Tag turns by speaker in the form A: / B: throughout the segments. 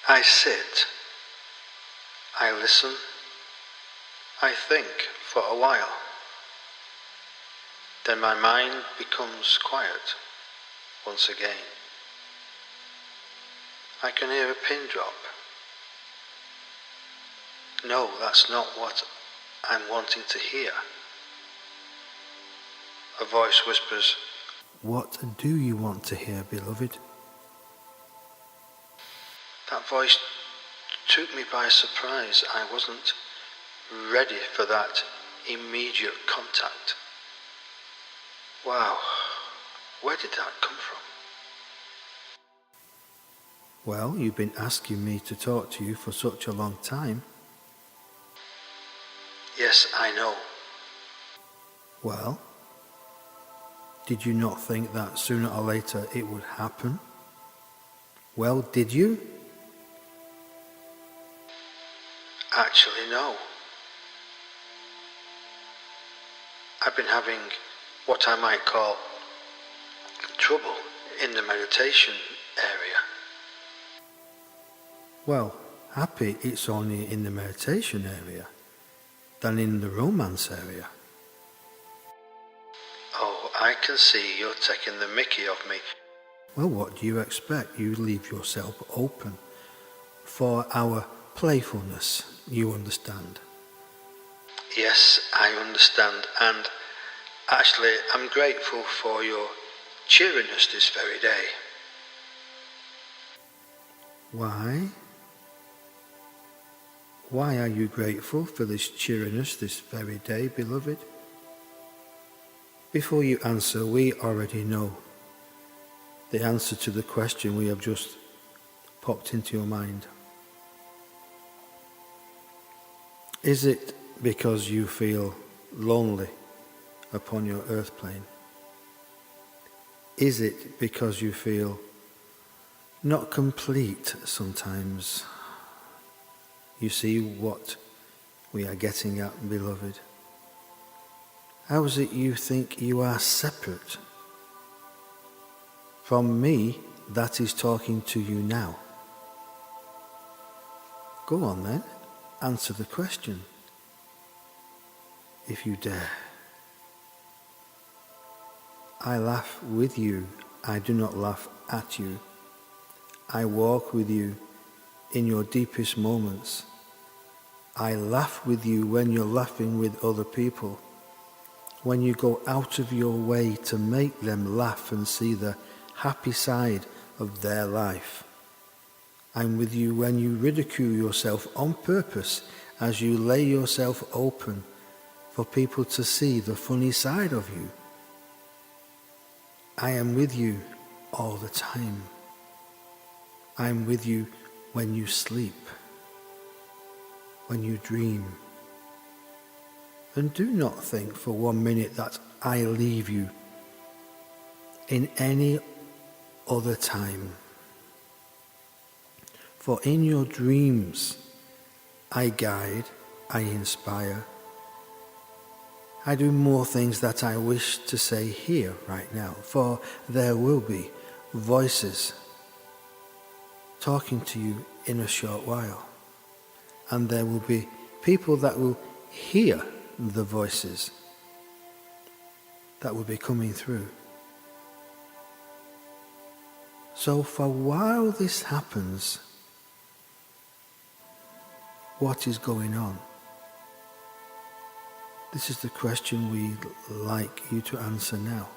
A: I sit, I listen, I think for a while. Then my mind becomes quiet once again. I can hear a pin drop. No, that's not what I'm wanting to hear. A voice whispers,
B: "What do you want to hear, beloved?"
A: That voice took me by surprise. I wasn't ready for that immediate contact. Wow, where did that come from?
B: Well, you've been asking me to talk to you for such a long time.
A: Yes, I know.
B: Well, did you not think that sooner or later it would happen? Well, did you?
A: Actually, no. I've been having what I might call trouble in the meditation area.
B: Well, happy it's only in the meditation area than in the romance area.
A: Oh, I can see you're taking the mickey of me.
B: Well, what do you expect? You leave yourself open for our playfulness, you understand.
A: Yes, I understand, and actually I'm grateful for your cheeriness this very day.
B: Why? Why are you grateful for this cheeriness this very day, beloved? Before you answer, we already know the answer to the question we have just popped into your mind. Is it because you feel lonely upon your earth plane? Is it because you feel not complete sometimes? You see what we are getting at, beloved? How is it you think you are separate from me that is talking to you now? Go on then, answer the question, if you dare. I laugh with you, I do not laugh at you. I walk with you in your deepest moments. I laugh with you when you're laughing with other people, when you go out of your way to make them laugh and see the happy side of their life. I'm with you when you ridicule yourself on purpose as you lay yourself open for people to see the funny side of you. I am with you all the time. I'm with you when you sleep, when you dream. And do not think for 1 minute that I leave you in any other time. For in your dreams, I guide, I inspire. I do more things that I wish to say here right now, for there will be voices talking to you in a short while. And there will be people that will hear the voices that will be coming through. So for while this happens, what is going on? This is the question we'd like you to answer now.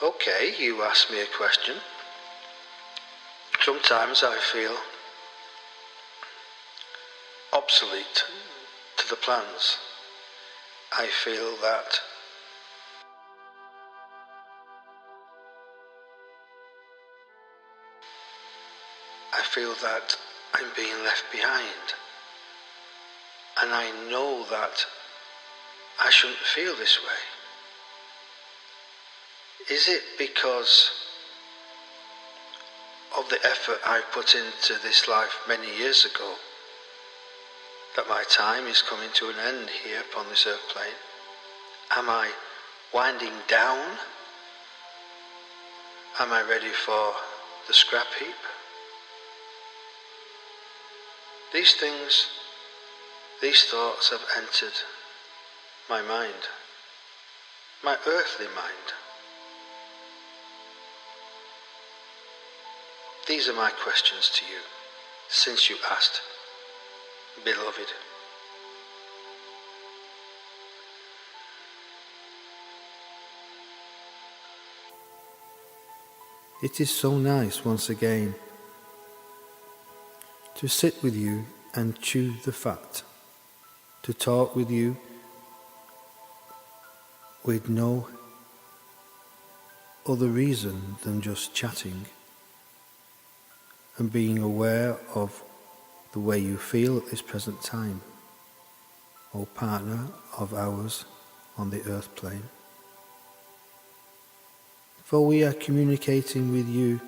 A: Okay, you asked me a question. Sometimes I feel obsolete to the plans. I feel that I'm being left behind. And I know that I shouldn't feel this way. Is it because of the effort I put into this life many years ago that my time is coming to an end here upon this earth plane? Am I winding down? Am I ready for the scrap heap? These things, these thoughts have entered my mind, my earthly mind. These are my questions to you, since you asked, beloved.
B: It is so nice once again to sit with you and chew the fat, to talk with you with no other reason than just chatting and being aware of the way you feel at this present time, O partner of ours on the earth plane. For we are communicating with you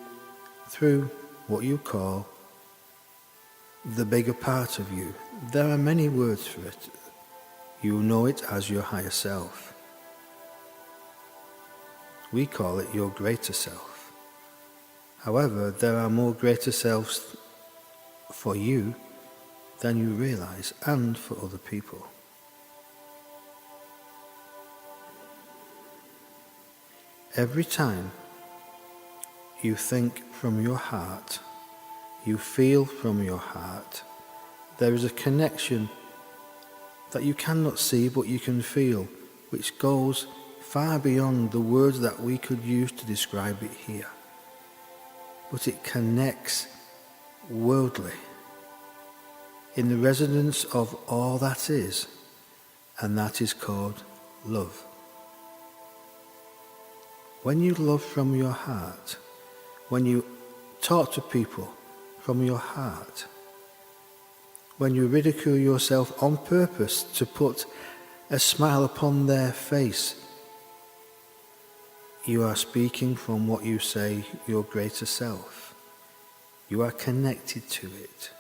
B: through what you call the bigger part of you. There are many words for it. You know it as your higher self. We call it your greater self. However, there are more greater selves for you than you realize, and for other people. Every time you think from your heart, you feel from your heart, there is a connection that you cannot see but you can feel, which goes far beyond the words that we could use to describe it here. But it connects worldly in the resonance of all that is, and that is called love. When you love from your heart, when you talk to people from your heart, when you ridicule yourself on purpose to put a smile upon their face, you are speaking from what you say, your greater self. You are connected to it.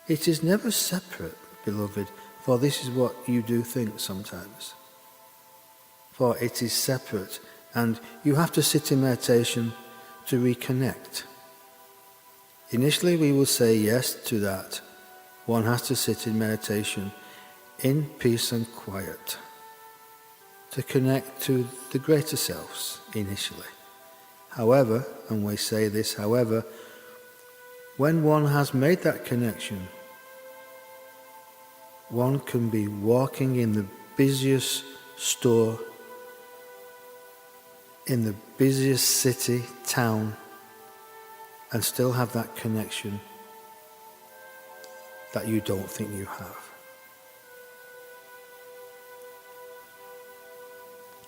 B: It is never separate, beloved, for this is what you do think sometimes. For it is separate, and you have to sit in meditation to reconnect. Initially we will say yes to that. One has to sit in meditation in peace and quiet to connect to the greater selves initially. However, and we say this, however, when one has made that connection, one can be walking in the busiest store, in the busiest city, town, and still have that connection that you don't think you have.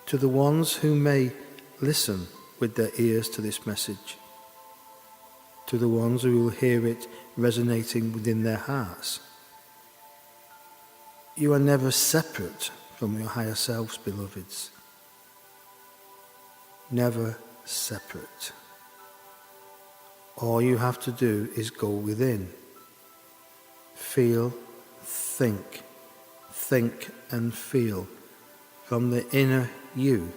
B: To the ones who may listen with their ears to this message, to the ones who will hear it resonating within their hearts, you are never separate from your higher selves, beloveds. Never separate. All you have to do is go within. Feel, think and feel from the inner you.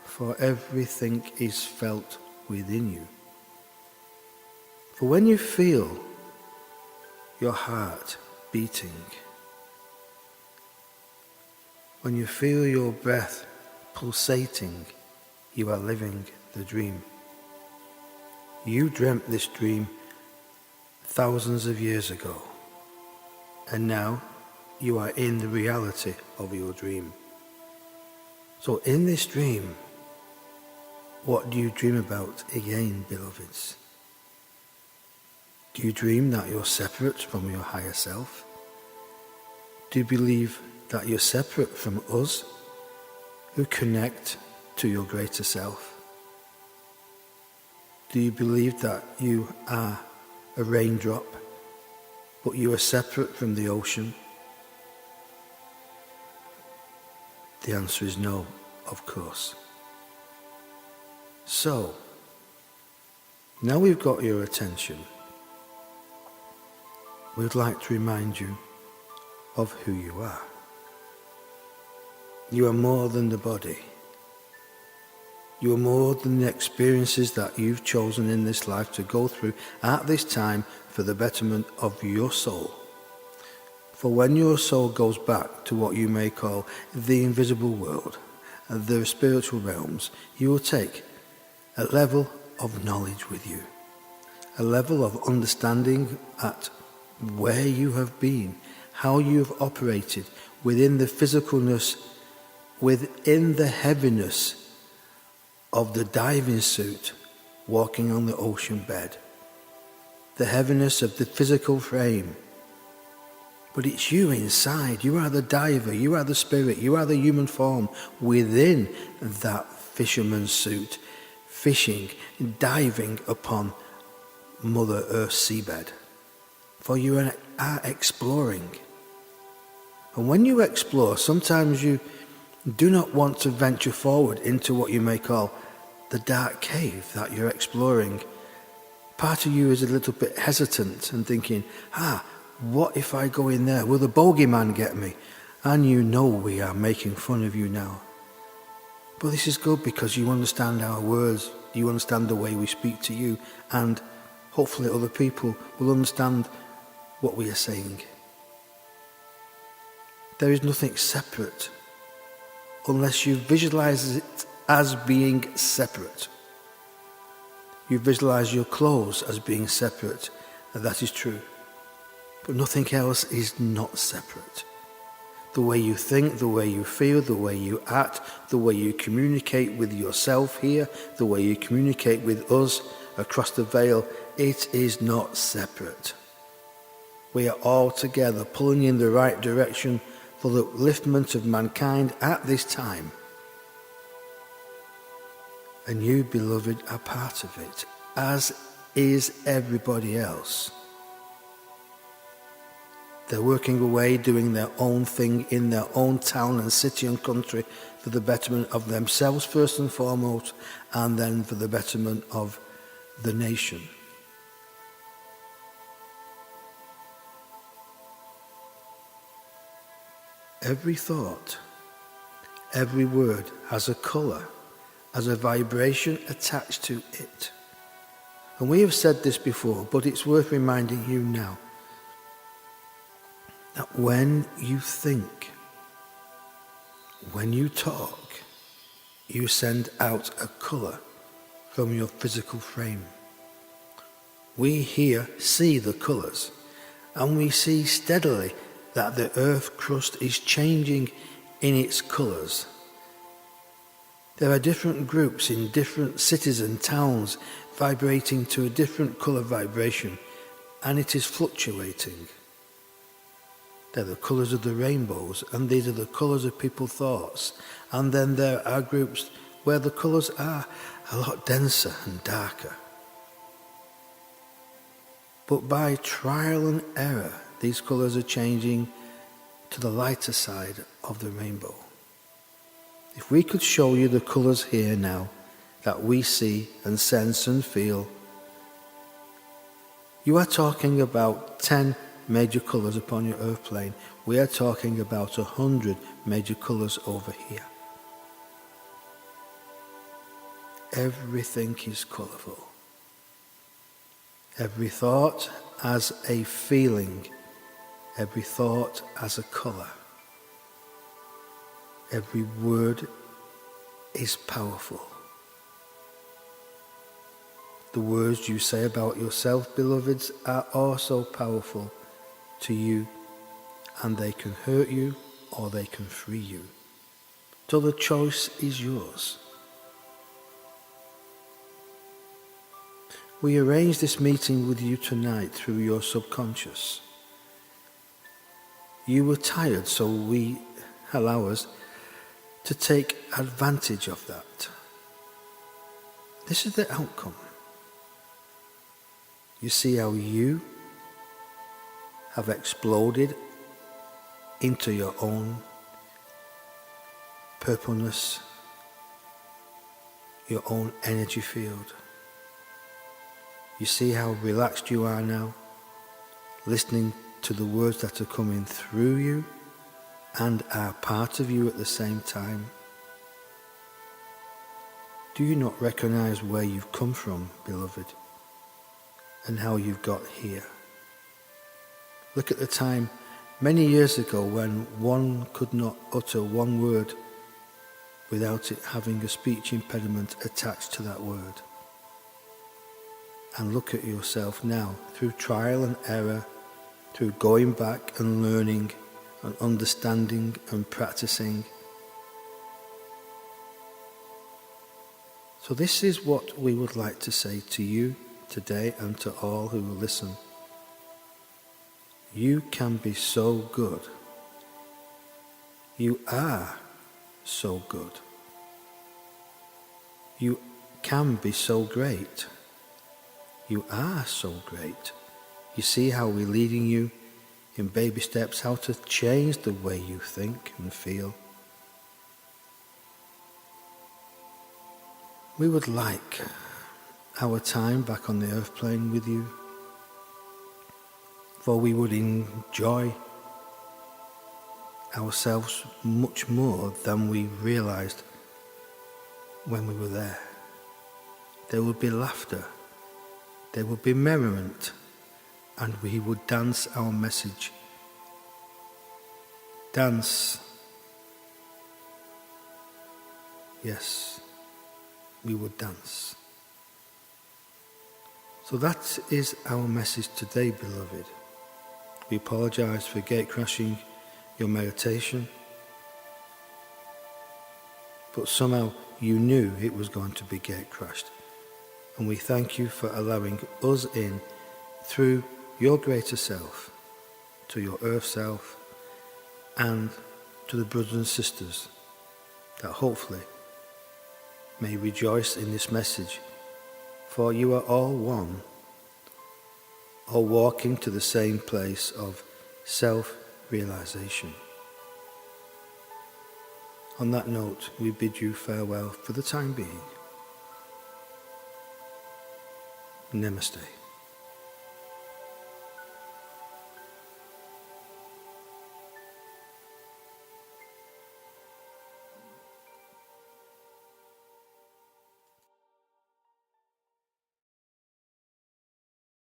B: For everything is felt within you. For when you feel your heart beating, when you feel your breath pulsating, you are living the dream. You dreamt this dream thousands of years ago, and now you are in the reality of your dream. So in this dream, what do you dream about again, beloveds? Do you dream that you're separate from your higher self? Do you believe that you're separate from us, who connect to your greater self? Do you believe that you are a raindrop, but you are separate from the ocean? The answer is no, of course. So, now we've got your attention, we'd like to remind you of who you are. You are more than the body. You are more than the experiences that you've chosen in this life to go through at this time for the betterment of your soul. For when your soul goes back to what you may call the invisible world, the spiritual realms, you will take a level of knowledge with you, a level of understanding at where you have been, how you have operated within the physicalness, within the heaviness of the diving suit walking on the ocean bed, the heaviness of the physical frame. But it's you inside. You are the diver, you are the spirit, you are the human form within that fisherman's suit, fishing, diving upon Mother Earth's seabed. For you are exploring. And when you explore, sometimes you do not want to venture forward into what you may call the dark cave that you're exploring. Part of you is a little bit hesitant and thinking, what if I go in there? Will the bogeyman get me? And you know we are making fun of you now. But this is good because you understand our words, you understand the way we speak to you, and hopefully other people will understand what we are saying. There is nothing separate unless you visualize it as being separate. You visualize your clothes as being separate, and that is true. But nothing else is not separate. The way you think, the way you feel, the way you act, the way you communicate with yourself here, the way you communicate with us across the veil, it is not separate. We are all together pulling in the right direction for the upliftment of mankind at this time. And you, beloved, are part of it, as is everybody else. They're working away, doing their own thing in their own town and city and country for the betterment of themselves first and foremost, and then for the betterment of the nation. Every thought, every word has a colour, has a vibration attached to it. And we have said this before, but it's worth reminding you now, that when you think, when you talk, you send out a colour from your physical frame. We here see the colours, and we see steadily that the earth crust is changing in its colours. There are different groups in different cities and towns vibrating to a different colour vibration, and it is fluctuating. They're the colours of the rainbows, and these are the colours of people's thoughts. And then there are groups where the colours are a lot denser and darker. But by trial and error, these colours are changing to the lighter side of the rainbow. If we could show you the colours here now that we see and sense and feel, you are talking about 10 major colours upon your earth plane. We are talking about 100 major colours over here. Everything is colourful. Every thought has a feeling. Every thought has a colour. Every word is powerful. The words you say about yourself, beloveds, are also powerful to you, and they can hurt you or they can free you. So the choice is yours. We arranged this meeting with you tonight through your subconscious. You were tired, so we allow us to take advantage of that. This is the outcome. You see how you have exploded into your own purpleness, your own energy field. You see how relaxed you are now, listening to the words that are coming through you and are part of you at the same time. Do you not recognize where you've come from, beloved, and how you've got here? Look at the time many years ago when one could not utter one word without it having a speech impediment attached to that word. And look at yourself now, through trial and error, through going back and learning and understanding and practicing. So this is what we would like to say to you today and to all who will listen. You can be so good. You are so good. You can be so great. You are so great. You see how we're leading you in baby steps, how to change the way you think and feel. We would like our time back on the earth plane with you, for we would enjoy ourselves much more than we realized when we were there. There would be laughter, there would be merriment, and we would dance our message. Dance. Yes, we would dance. So that is our message today, beloved. We apologize for gate crashing your meditation, but somehow you knew it was going to be gate crashed. And we thank you for allowing us in through your greater self, to your earth self, and to the brothers and sisters that hopefully may rejoice in this message. For you are all one, all walking to the same place of self-realization. On that note, we bid you farewell for the time being. Namaste.